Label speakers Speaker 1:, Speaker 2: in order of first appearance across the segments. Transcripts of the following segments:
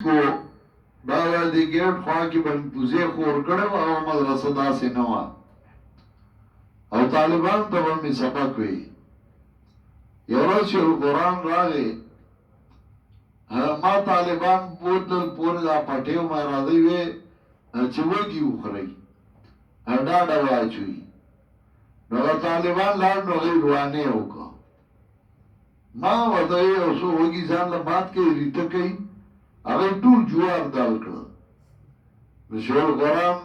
Speaker 1: کو دا دی ګیټ خوا کې باندې پوزې خور کړو او مدرسه داسې نه وه او طالبان ته به مې سبق وی یو ورځ چې القرآن راغی ما طالبان بوتل پورې دا پټیو ما راځي وی چې وږي وخورئ ډاډه واچوي نو طالبان لاړ نو هغوی روانې وکړه ما ورته یو څو وږي ځان له مات کوي ریته کوي هغه ټول جوار دال کړه نو شیخ القرآن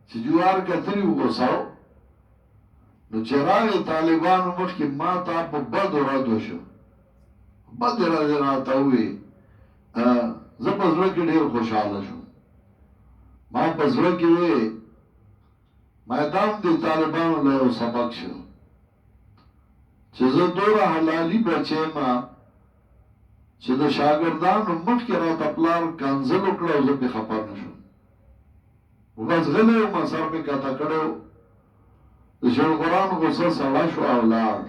Speaker 1: چې جوار کتري وغوساو نو چې راغی طالبانو مخکې ما ته په بدو ردو شو بد ردې راته ووایي زه په زړه کې ډېر خوشحاله شوم ما په زړه کې وی ما دام دی طالبانو له یو سبق شو چې زه دومره حلالي بچی ما چې د شاګردانو مخکې راته پلار کنځل وکړه او زه پې خفه نه شوم بس غلی وم سر مې کته کړی و د شیخ القرآن غصه سړه شوه او لاړ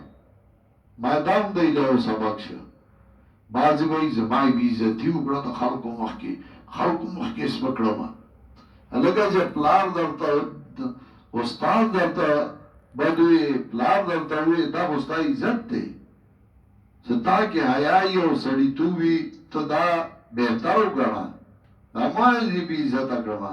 Speaker 1: ما دام دی له یو سبق شو بعضې وایي زما یې بېعزتي وکړه د خلکو مخکې سپه کړمه لکه چې پلار درته استاد درته بد وي پلار درته وي دا خو ستا عزت دی چې تا کې حیایي او سړیتوب وي ته دا بهتر وګڼه دا ما یې بېعزته کړمه